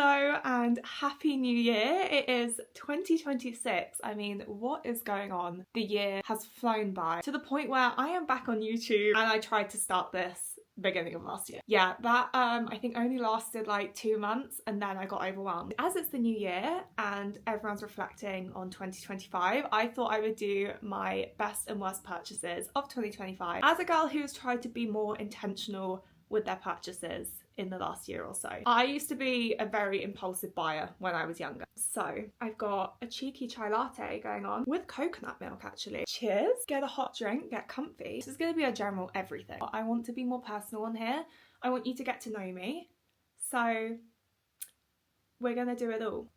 Hello and happy new year. It is 2026. I mean, what is going on? The year has flown by to the point where I am back on YouTube and I tried to start this beginning of last year. Yeah, that I think only lasted like 2 months and then I got overwhelmed. As it's the new year and everyone's reflecting on 2025, I thought I would do my best and worst purchases of 2025 as a girl who's tried to be more intentional with their purchases in the last year or so. I used to be a very impulsive buyer when I was younger. So I've got a cheeky chai latte going on with coconut milk actually. Cheers, get a hot drink, get comfy. This is gonna be a general everything. I want to be more personal on here. I want you to get to know me. So we're gonna do it all.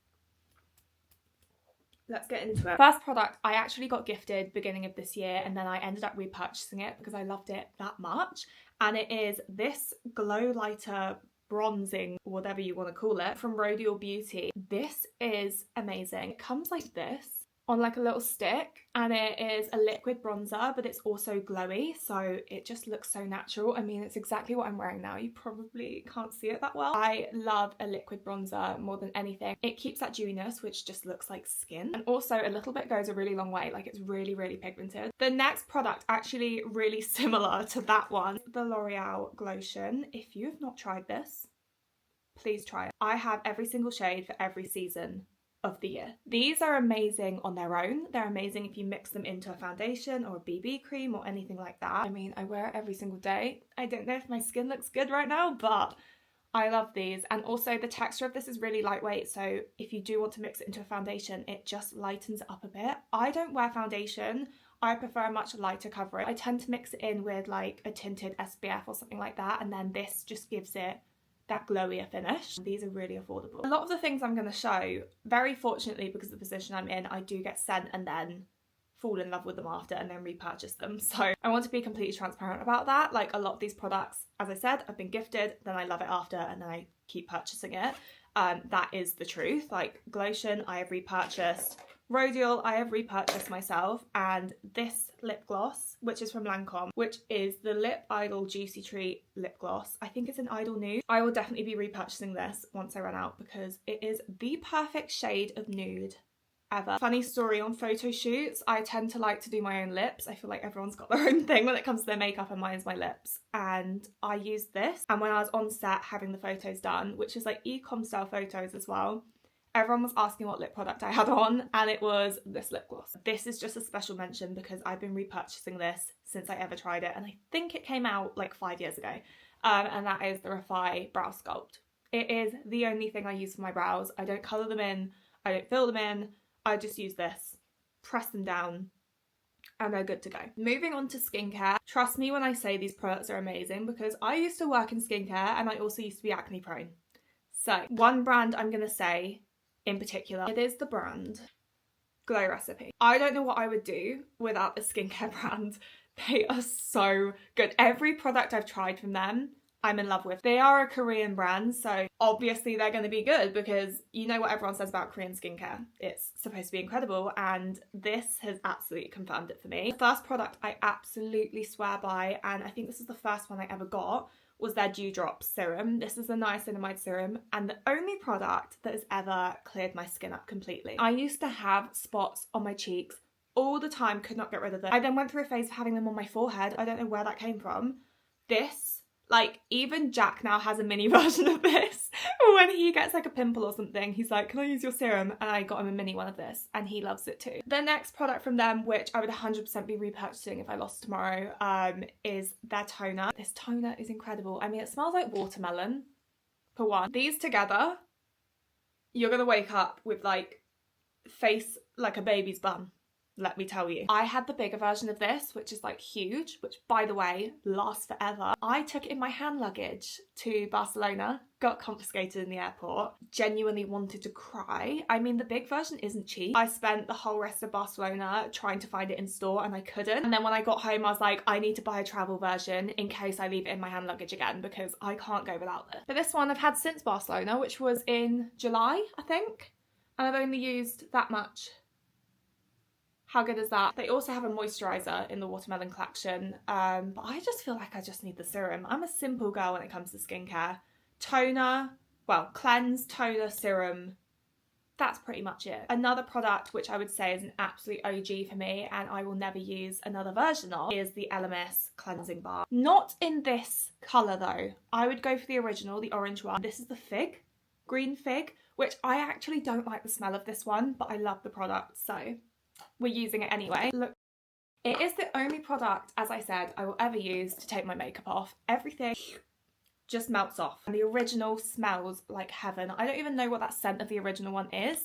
Let's get into it. First product I actually got gifted beginning of this year and then I ended up repurchasing it because I loved it that much. And it is this glow lighter bronzing, whatever you want to call it, from Rhodial Beauty. This is amazing. It comes like this on like a little stick and it is a liquid bronzer, but it's also glowy, so it just looks so natural. I mean, it's exactly what I'm wearing now. You probably can't see it that well. I love a liquid bronzer more than anything. It keeps that dewiness, which just looks like skin, and also a little bit goes a really long way. Like, it's really pigmented. The next product actually really similar to that one, the L'Oreal Glotion. If you have not tried this, please try it. I have every single shade for every season of the year. These are amazing on their own. They're amazing if you mix them into a foundation or a BB cream or anything like that. I mean, I wear it every single day. I don't know if my skin looks good right now, but I love these. And also the texture of this is really lightweight, so if you do want to mix it into a foundation, it just lightens it up a bit. I don't wear foundation. I prefer a much lighter coverage. I tend to mix it in with like a tinted SPF or something like that, and then this just gives it that glowier finish. These are really affordable. A lot of the things I'm going to show, very fortunately because of the position I'm in, I do get sent and then fall in love with them after and then repurchase them. So I want to be completely transparent about that. Like, a lot of these products, as I said, I've been gifted, then I love it after and then I keep purchasing it. That is the truth. Like, Glotion I have repurchased, Rhodial I have repurchased myself, and this lip gloss, which is from Lancome, which is the Lip Idol Juicy Treat lip gloss. I think it's an Idol nude. I will definitely be repurchasing this once I run out because it is the perfect shade of nude ever. Funny story, on photo shoots I tend to like to do my own lips. I feel like everyone's got their own thing when it comes to their makeup, and mine is my lips. And I used this, and when I was on set having the photos done, which is like e-com style photos as well, everyone was asking what lip product I had on, and it was this lip gloss. This is just a special mention because I've been repurchasing this since I ever tried it, and I think it came out like 5 years ago. And that is the Refy Brow Sculpt. It is the only thing I use for my brows. I don't colour them in, I don't fill them in, I just use this, press them down, and they're good to go. Moving on to skincare. Trust me when I say these products are amazing because I used to work in skincare and I also used to be acne prone. So one brand I'm going to say in particular, it is the brand Glow Recipe. I don't know what I would do without a skincare brand. They are so good. Every product I've tried from them, I'm in love with. They are a Korean brand, so obviously they're going to be good because you know what everyone says about Korean skincare. It's supposed to be incredible, and this has absolutely confirmed it for me. The first product I absolutely swear by, and I think this is the first one I ever got, was their Dewdrop serum. This is a niacinamide serum, and the only product that has ever cleared my skin up completely. I used to have spots on my cheeks all the time, could not get rid of them. I then went through a phase of having them on my forehead. I don't know where that came from. This, like, even Jack now has a mini version of this. When he gets like a pimple or something, he's like, can I use your serum? And I got him a mini one of this and he loves it too. The next product from them, which I would 100% be repurchasing if I lost tomorrow, is their toner. This toner is incredible. I mean, it smells like watermelon, for one. These together, you're gonna wake up with like face like a baby's bum. Let me tell you. I had the bigger version of this, which is like huge, which by the way, lasts forever. I took it in my hand luggage to Barcelona, got confiscated in the airport, genuinely wanted to cry. I mean, the big version isn't cheap. I spent the whole rest of Barcelona trying to find it in store and I couldn't. And then when I got home, I was like, I need to buy a travel version in case I leave it in my hand luggage again because I can't go without this. But this one I've had since Barcelona, which was in July, I think. And I've only used that much. How good is that? They also have a moisturiser in the watermelon collection, but I just feel like I just need the serum. I'm a simple girl when it comes to skincare. Toner, well, cleanse, toner, serum. That's pretty much it. Another product which I would say is an absolute OG for me and I will never use another version of is the LMS cleansing bar. Not in this colour though. I would go for the original, the orange one. This is the fig, green fig, which I actually don't like the smell of this one, but I love the product, so we're using it anyway. Look, it is the only product, as I said, I will ever use to take my makeup off. Everything just melts off. And the original smells like heaven. I don't even know what that scent of the original one is.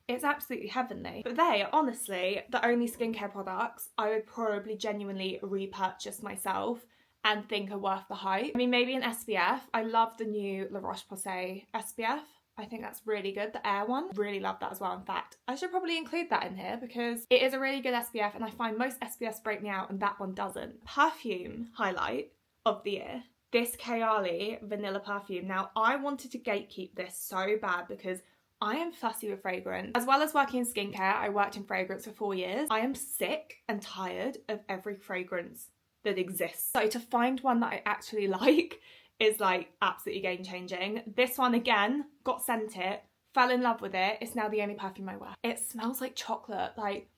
It's absolutely heavenly. But they are honestly the only skincare products I would probably genuinely repurchase myself and think are worth the hype. I mean, maybe an SPF. I love the new La Roche-Posay SPF. I think that's really good. The Air one, really love that as well. In fact, I should probably include that in here because it is a really good SPF and I find most SPFs break me out and that one doesn't. Perfume highlight of the year. This Kayali vanilla perfume. Now, I wanted to gatekeep this so bad because I am fussy with fragrance. As well as working in skincare, I worked in fragrance for 4 years. I am sick and tired of every fragrance that exists. So to find one that I actually like is like absolutely game changing. This one again, got sent it, fell in love with it. It's now the only perfume I wear. It smells like chocolate. Like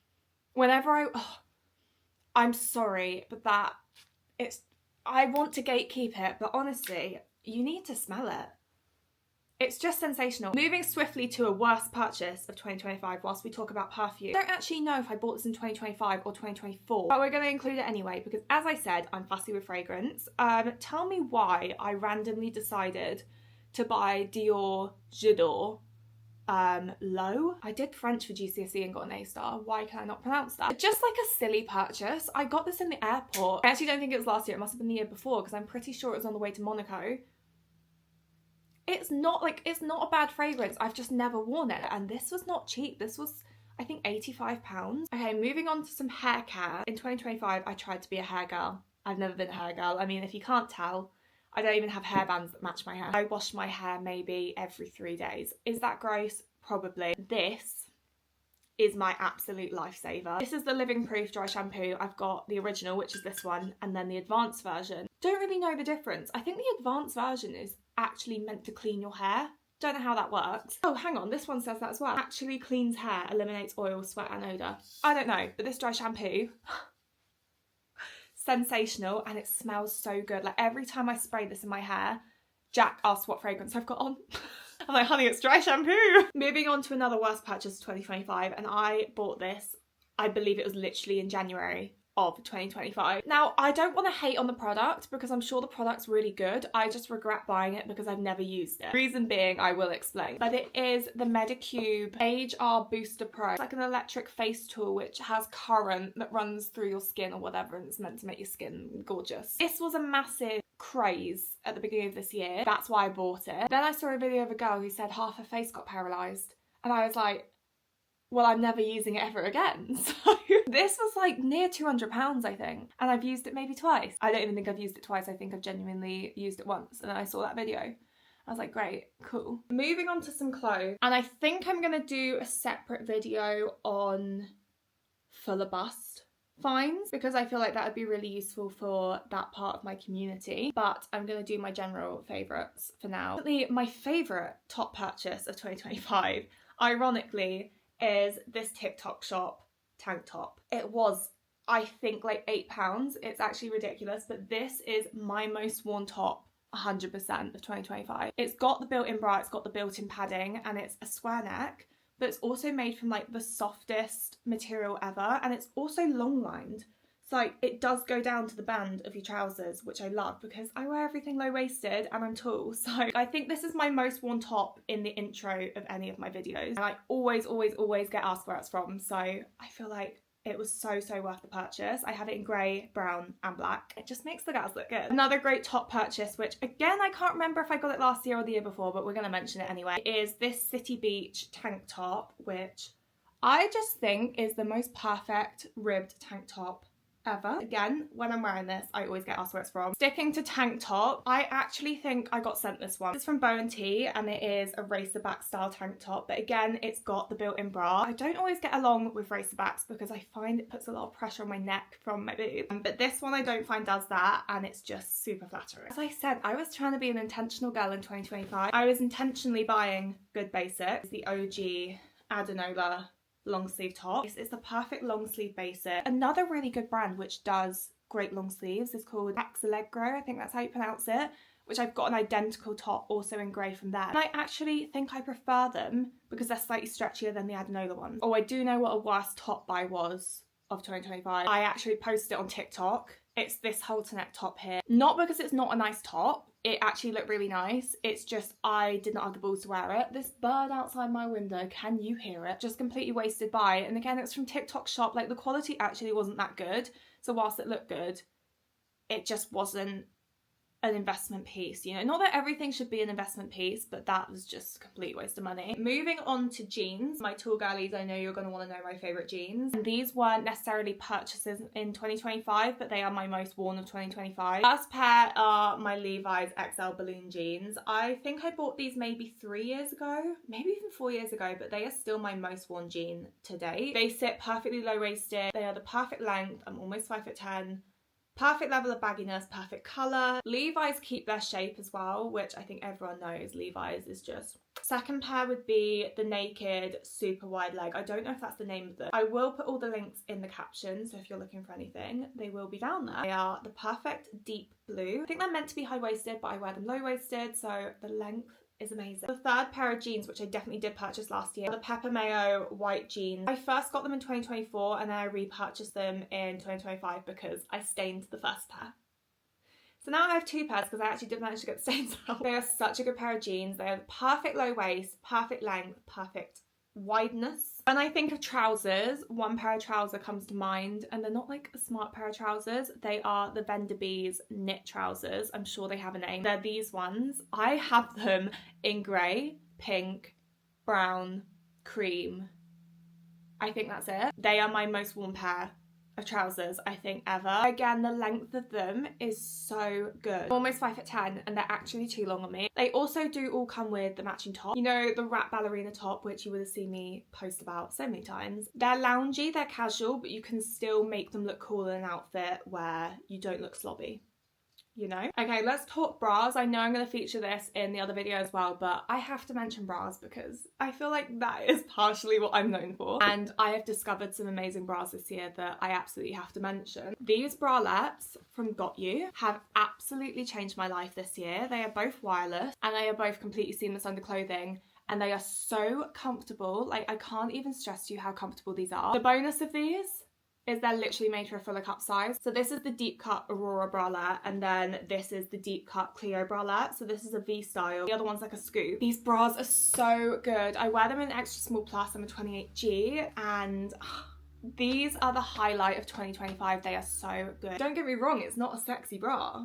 whenever I'm sorry, but I want to gatekeep it, but honestly, you need to smell it. It's just sensational. Moving swiftly to a worst purchase of 2025 whilst we talk about perfume. I don't actually know if I bought this in 2025 or 2024, but we're going to include it anyway because as I said, I'm fussy with fragrance. Tell me why I randomly decided to buy Dior J'adore Low. I did French for GCSE and got an A star. Why can I not pronounce that? Just like a silly purchase. I got this in the airport. I actually don't think it was last year. It must have been the year before because I'm pretty sure it was on the way to Monaco. It's not a bad fragrance. I've just never worn it. And this was not cheap. This was, I think, £85. Okay, moving on to some hair care. In 2025, I tried to be a hair girl. I've never been a hair girl. I mean, if you can't tell, I don't even have hairbands that match my hair. I wash my hair maybe every 3 days. Is that gross? Probably. This is my absolute lifesaver. This is the Living Proof dry shampoo. I've got the original, which is this one, and then the advanced version. Don't really know the difference. I think the advanced version is actually meant to clean your hair. Don't know how that works. Oh, hang on, this one says that as well. Actually cleans hair, eliminates oil, sweat and odour. I don't know, but this dry shampoo, sensational, and it smells so good. Like every time I spray this in my hair, Jack asks what fragrance I've got on. I'm like, honey, it's dry shampoo. Moving on to another worst purchase of 2025, and I bought this, I believe it was literally in January of 2025. Now, I don't want to hate on the product because I'm sure the product's really good. I just regret buying it because I've never used it. Reason being, I will explain. But it is the Medicube Age R Booster Pro. It's like an electric face tool which has current that runs through your skin or whatever, and it's meant to make your skin gorgeous. This was a massive craze at the beginning of this year. That's why I bought it. Then I saw a video of a girl who said half her face got paralysed. And I was like, well, I'm never using it ever again. So this was like near £200, I think. And I've used it maybe twice. I don't even think I've used it twice. I think I've genuinely used it once. And then I saw that video. I was like, great, cool. Moving on to some clothes. And I think I'm going to do a separate video on fuller bust finds because I feel like that would be really useful for that part of my community. But I'm going to do my general favourites for now. My favourite top purchase of 2025, ironically, is this TikTok shop tank top. It was, I think, like £8. It's actually ridiculous, but this is my most worn top 100% of 2025. It's got the built-in bra, it's got the built-in padding, and it's a square neck, but it's also made from like the softest material ever, and it's also long lined. So like it does go down to the band of your trousers, which I love because I wear everything low-waisted and I'm tall. So I think this is my most worn top in the intro of any of my videos. And I always get asked where it's from. So I feel like it was so worth the purchase. I have it in grey, brown and black. It just makes the girls look good. Another great top purchase, which again, I can't remember if I got it last year or the year before, but we're going to mention it anyway, is this City Beach tank top, which I just think is the most perfect ribbed tank top ever. Again, when I'm wearing this, I always get asked where it's from. Sticking to tank top, I actually think I got sent this one. It's from Bow & T and it is a racerback style tank top, but again, it's got the built-in bra. I don't always get along with racerbacks because I find it puts a lot of pressure on my neck from my boob, but this one I don't find does that, and it's just super flattering. As I said, I was trying to be an intentional girl in 2025. I was intentionally buying good basics, the OG Adenola long sleeve top. It's the perfect long sleeve basic. Another really good brand which does great long sleeves is called Allegro, I think that's how you pronounce it, which I've got an identical top also in grey from them. And I actually think I prefer them because they're slightly stretchier than the Adenola ones. Oh, I do know what a worst top buy was of 2025. I actually posted it on TikTok. It's this halter neck top here. Not because it's not a nice top, it actually looked really nice. It's just I did not have the balls to wear it. This bird outside my window, can you hear it? Just completely wasted by. And again, it's from TikTok shop. Like the quality actually wasn't that good. So whilst it looked good, it just wasn't an investment piece, you know. Not that everything should be an investment piece, but that was just a complete waste of money. Moving on to jeans, my tall girlies, I know you're going to want to know my favourite jeans. And these weren't necessarily purchases in 2025, but they are my most worn of 2025. First pair are my Levi's XL balloon jeans. I think I bought these maybe 3 years ago, maybe even 4 years ago, but they are still my most worn jean to date. They sit perfectly low-waisted. They are the perfect length. I'm almost 5'10". Perfect level of bagginess, perfect colour. Levi's keep their shape as well, which I think everyone knows Levi's is just. Second pair would be the Naked super wide leg. I don't know if that's the name of them. I will put all the links in the caption, so if you're looking for anything, they will be down there. They are the perfect deep blue. I think they're meant to be high-waisted, but I wear them low-waisted, so the length is amazing. The third pair of jeans, which I definitely did purchase last year, are the Pepper Mayo white jeans. I first got them in 2024 and then I repurchased them in 2025 because I stained the first pair. So now I have two pairs because I actually did manage to get the stains out. They are such a good pair of jeans. They are the perfect low waist, perfect length, perfect wideness. When I think of trousers, one pair of trousers comes to mind, and they're not like a smart pair of trousers. They are the Vendor Bees knit trousers. I'm sure they have a name. They're these ones. I have them in grey, pink, brown, cream. I think that's it. They are my most worn pair of trousers I think ever. Again, the length of them is so good. I'm almost 5'10" and they're actually too long on me. They also do all come with the matching top. You know, the wrap ballerina top, which you would have seen me post about so many times. They're loungy, they're casual, but you can still make them look cool in an outfit where you don't look slobby, you know? Okay, let's talk bras. I know I'm going to feature this in the other video as well, but I have to mention bras because I feel like that is partially what I'm known for. And I have discovered some amazing bras this year that I absolutely have to mention. These bralettes from Got You have absolutely changed my life this year. They are both wireless and they are both completely seamless underclothing. And they are so comfortable. Like, I can't even stress to you how comfortable these are. The bonus of these is they're literally made for a fuller cup size. So this is the deep cut Aurora bralette, and then this is the deep cut Clio bralette. So this is a V style. The other one's like a scoop. These bras are so good. I wear them in extra small plus. I'm a 28G, and these are the highlight of 2025. They are so good. Don't get me wrong, it's not a sexy bra,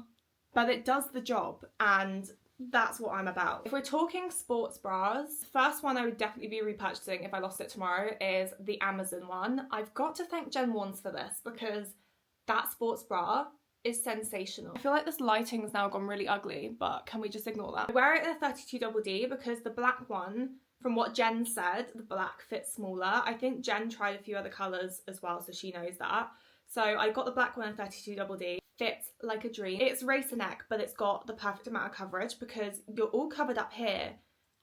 but it does the job, and that's what I'm about. If we're talking sports bras, the first one I would definitely be repurchasing if I lost it tomorrow is the Amazon one. I've got to thank Gen 1s for this because that sports bra is sensational. I feel like this lighting has now gone really ugly, but can we just ignore that? I wear it in a 32DD because the black one, from what Jen said, the black fits smaller. I think Jen tried a few other colours as well, so she knows that. So I got the black one in 32DD. Fits like a dream. It's racer neck, but it's got the perfect amount of coverage because you're all covered up here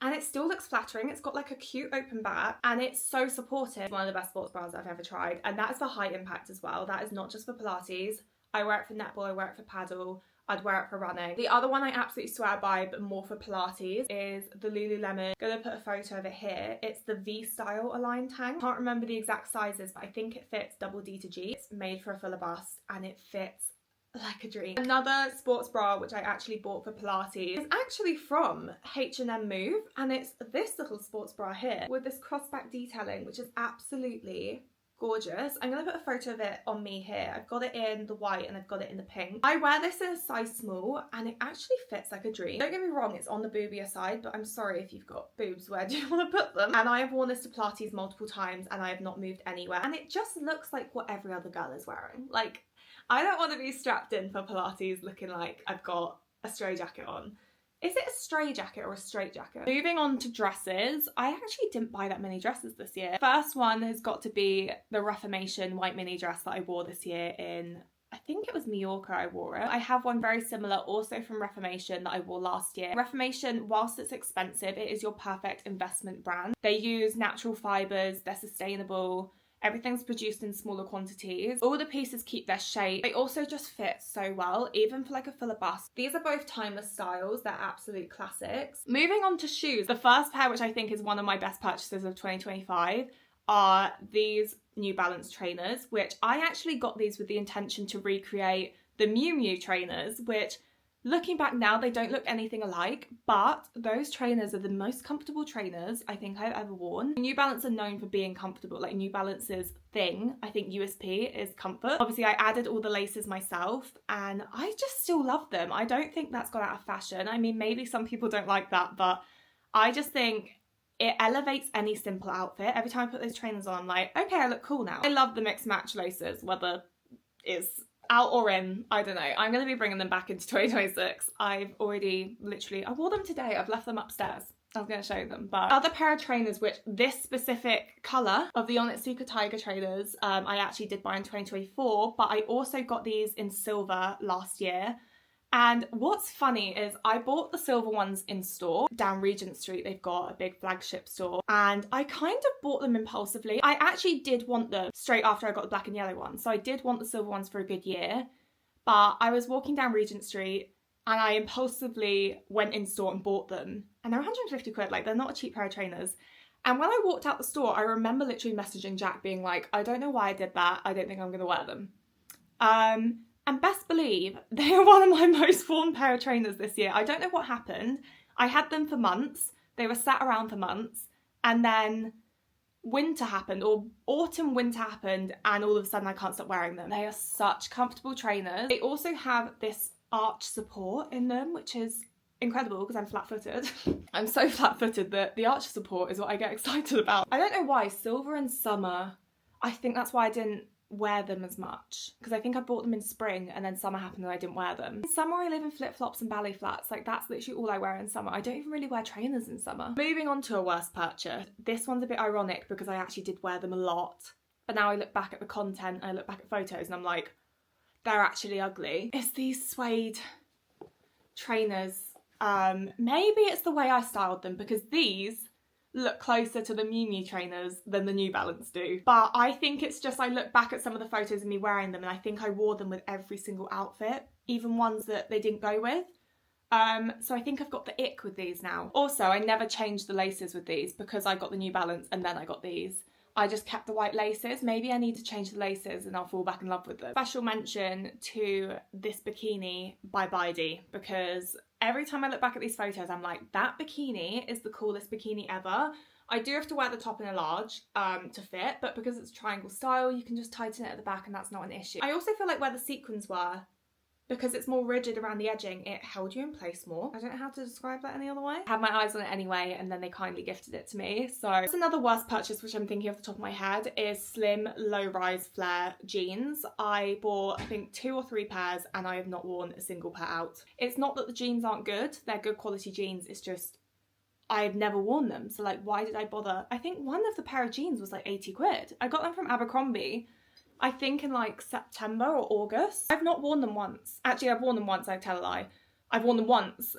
and it still looks flattering. It's got like a cute open back and it's so supportive. It's one of the best sports bras I've ever tried, and that is for high impact as well. That is not just for Pilates. I wear it for netball, I wear it for paddle, I'd wear it for running. The other one I absolutely swear by, but more for Pilates, is the Lululemon. I'm gonna put a photo of it here. It's the V style Align tank. Can't remember the exact sizes, but I think it fits double D to G. It's made for a fuller bust and it fits like a dream. Another sports bra which I actually bought for Pilates is actually from H&M Move, and it's this little sports bra here with this crossback detailing, which is absolutely gorgeous. I'm gonna put a photo of it on me here. I've got it in the white and I've got it in the pink. I wear this in a size small and it actually fits like a dream. Don't get me wrong, it's on the boobier side, but I'm sorry if you've got boobs, where do you want to put them? And I have worn this to Pilates multiple times and I have not moved anywhere, and it just looks like what every other girl is wearing. Like, I don't want to be strapped in for Pilates looking like I've got a stray jacket on. Is it a stray jacket or a straight jacket? Moving on to dresses, I actually didn't buy that many dresses this year. First one has got to be the Reformation white mini dress that I wore this year in, I think it was Mallorca I wore it. I have one very similar also from Reformation that I wore last year. Reformation, whilst it's expensive, it is your perfect investment brand. They use natural fibres, they're sustainable, everything's produced in smaller quantities. All the pieces keep their shape. They also just fit so well, even for like a fuller bust. These are both timeless styles. They're absolute classics. Moving on to shoes. The first pair, which I think is one of my best purchases of 2025, are these New Balance trainers, which I actually got these with the intention to recreate the Miu Miu trainers, which looking back now, they don't look anything alike, but those trainers are the most comfortable trainers I think I've ever worn. New Balance are known for being comfortable. Like New Balance's thing, I think USP is comfort. Obviously I added all the laces myself and I just still love them. I don't think that's gone out of fashion. I mean, maybe some people don't like that, but I just think it elevates any simple outfit. Every time I put those trainers on, I'm like, okay, I look cool now. I love the mix match laces, whether it's out or in, I don't know. I'm going to be bringing them back into 2026. I've already I wore them today. I've left them upstairs. I was going to show them. But other pair of trainers, which this specific colour of the Onitsuka Tiger trainers, I actually did buy in 2024, but I also got these in silver last year. And what's funny is I bought the silver ones in store. Down Regent Street, they've got a big flagship store. And I kind of bought them impulsively. I actually did want them straight after I got the black and yellow ones. So I did want the silver ones for a good year. But I was walking down Regent Street and I impulsively went in store and bought them. And they're 150 quid, like they're not a cheap pair of trainers. And when I walked out the store, I remember literally messaging Jack being like, I don't know why I did that. I don't think I'm going to wear them. And best believe, they are one of my most worn pair of trainers this year. I don't know what happened. I had them for months. They were sat around for months. And then winter happened, or autumn winter happened, and all of a sudden I can't stop wearing them. They are such comfortable trainers. They also have this arch support in them, which is incredible because I'm flat-footed. I'm so flat-footed that the arch support is what I get excited about. I don't know why, silver in summer, I think that's why I didn't wear them as much, because I think I bought them in spring and then summer happened and I didn't wear them. In summer I live in flip-flops and ballet flats, like that's literally all I wear in summer. I don't even really wear trainers in summer. Moving on to a worst purchase. This one's a bit ironic because I actually did wear them a lot, but now I look back at the content, I look back at photos and I'm like, they're actually ugly. It's these suede trainers. Maybe it's the way I styled them because these look closer to the Miu Miu trainers than the New Balance do. But I think it's just I look back at some of the photos of me wearing them and I think I wore them with every single outfit, even ones that they didn't go with. So I think I've got the ick with these now. Also, I never changed the laces with these because I got the New Balance and then I got these. I just kept the white laces. Maybe I need to change the laces and I'll fall back in love with them. Special mention to this bikini by Bidey, because every time I look back at these photos, I'm like, that bikini is the coolest bikini ever. I do have to wear the top in a large to fit, but because it's triangle style, you can just tighten it at the back and that's not an issue. I also feel like where the sequins were, because it's more rigid around the edging, it held you in place more. I don't know how to describe that any other way. I had my eyes on it anyway, and then they kindly gifted it to me. So that's another worst purchase, which I'm thinking off the top of my head, is slim low-rise flare jeans. I bought, I think, 2 or 3 pairs, and I have not worn a single pair out. It's not that the jeans aren't good. They're good quality jeans. It's just, I've never worn them. So like, why did I bother? I think one of the pair of jeans was like 80 quid. I got them from Abercrombie, I think in like September or August. I've not worn them once. Actually, I've worn them once, I tell a lie. I've worn them once,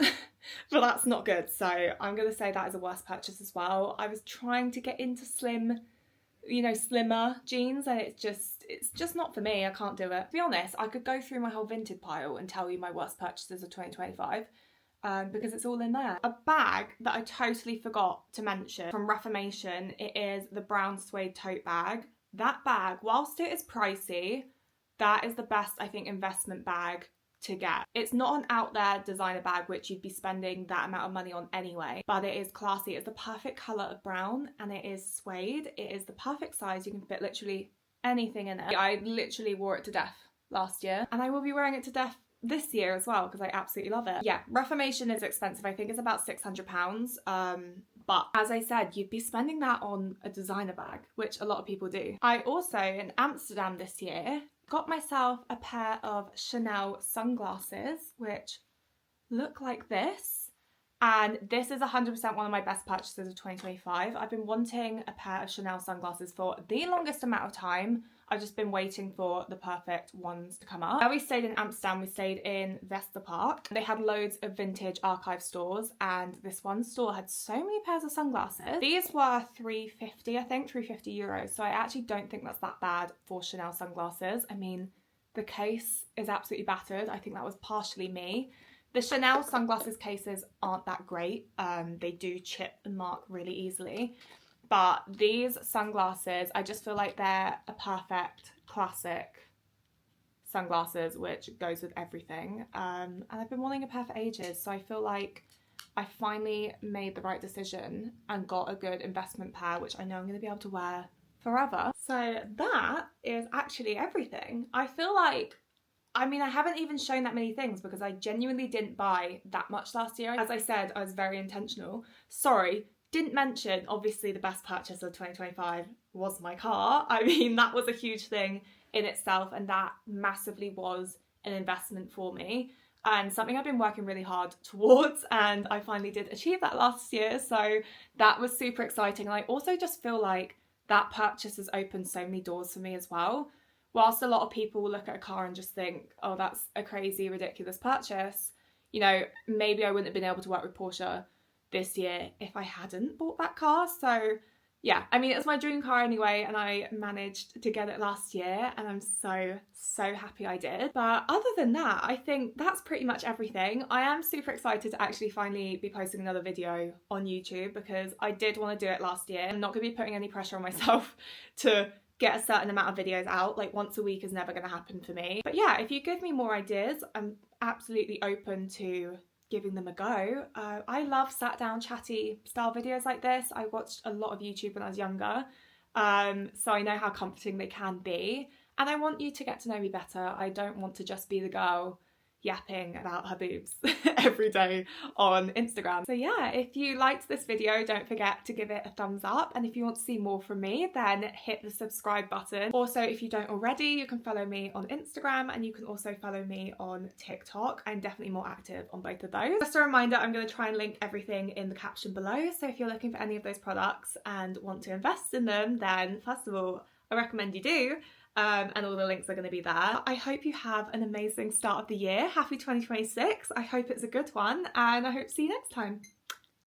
but that's not good. So I'm gonna say that is a worst purchase as well. I was trying to get into slim, you know, slimmer jeans, and it's just not for me. I can't do it. To be honest, I could go through my whole vintage pile and tell you my worst purchases of 2025. Because it's all in there. A bag that I totally forgot to mention from Reformation, it is the brown suede tote bag. That bag, whilst it is pricey, that is the best, I think, investment bag to get. It's not an out there designer bag which you'd be spending that amount of money on anyway, but it is classy. It's the perfect colour of brown and it is suede. It is the perfect size. You can fit literally anything in it. I literally wore it to death last year and I will be wearing it to death this year as well because I absolutely love it. Yeah, Reformation is expensive. I think it's about £600. But as I said, you'd be spending that on a designer bag, which a lot of people do. I also, in Amsterdam this year, got myself a pair of Chanel sunglasses, which look like this. And this is 100% one of my best purchases of 2025. I've been wanting a pair of Chanel sunglasses for the longest amount of time. I've just been waiting for the perfect ones to come up. Where we stayed in Amsterdam, we stayed in Vesta Park. They had loads of vintage archive stores, and this one store had so many pairs of sunglasses. These were €3.50, I think, €3.50. So I actually don't think that's that bad for Chanel sunglasses. I mean, the case is absolutely battered. I think that was partially me. The Chanel sunglasses cases aren't that great. They do chip and mark really easily. But these sunglasses, I just feel like they're a perfect classic sunglasses, which goes with everything. And I've been wanting a pair for ages, so I feel like I finally made the right decision and got a good investment pair, which I know I'm going to be able to wear forever. So that is actually everything. I feel like, I mean, I haven't even shown that many things because I genuinely didn't buy that much last year. As I said, I was very intentional. Sorry, didn't mention, obviously, the best purchase of 2025 was my car. I mean, that was a huge thing in itself, and that massively was an investment for me and something I've been working really hard towards, and I finally did achieve that last year. So that was super exciting. And I also just feel like that purchase has opened so many doors for me as well. Whilst a lot of people will look at a car and just think, oh, that's a crazy, ridiculous purchase, you know, maybe I wouldn't have been able to work with Porsche this year if I hadn't bought that car. So yeah, I mean, it's my dream car anyway, and I managed to get it last year, and I'm so happy I did. But other than that, I think that's pretty much everything. I am super excited to actually finally be posting another video on YouTube because I did want to do it last year. I'm not going to be putting any pressure on myself to get a certain amount of videos out. Like, once a week is never going to happen for me. But yeah, if you give me more ideas, I'm absolutely open to giving them a go. I love sat down chatty style videos like this. I watched a lot of YouTube when I was younger, so I know how comforting they can be, and I want you to get to know me better. I don't want to just be the girl yapping about her boobs every day on Instagram. So yeah, if you liked this video, don't forget to give it a thumbs up, and if you want to see more from me, then hit the subscribe button. Also, if you don't already, you can follow me on Instagram, and you can also follow me on TikTok. I'm definitely more active on both of those. Just a reminder, I'm going to try and link everything in the caption below, so if you're looking for any of those products and want to invest in them, then first of all, I recommend you do. And all the links are going to be there. I hope you have an amazing start of the year. Happy 2026. I hope it's a good one, and I hope to see you next time.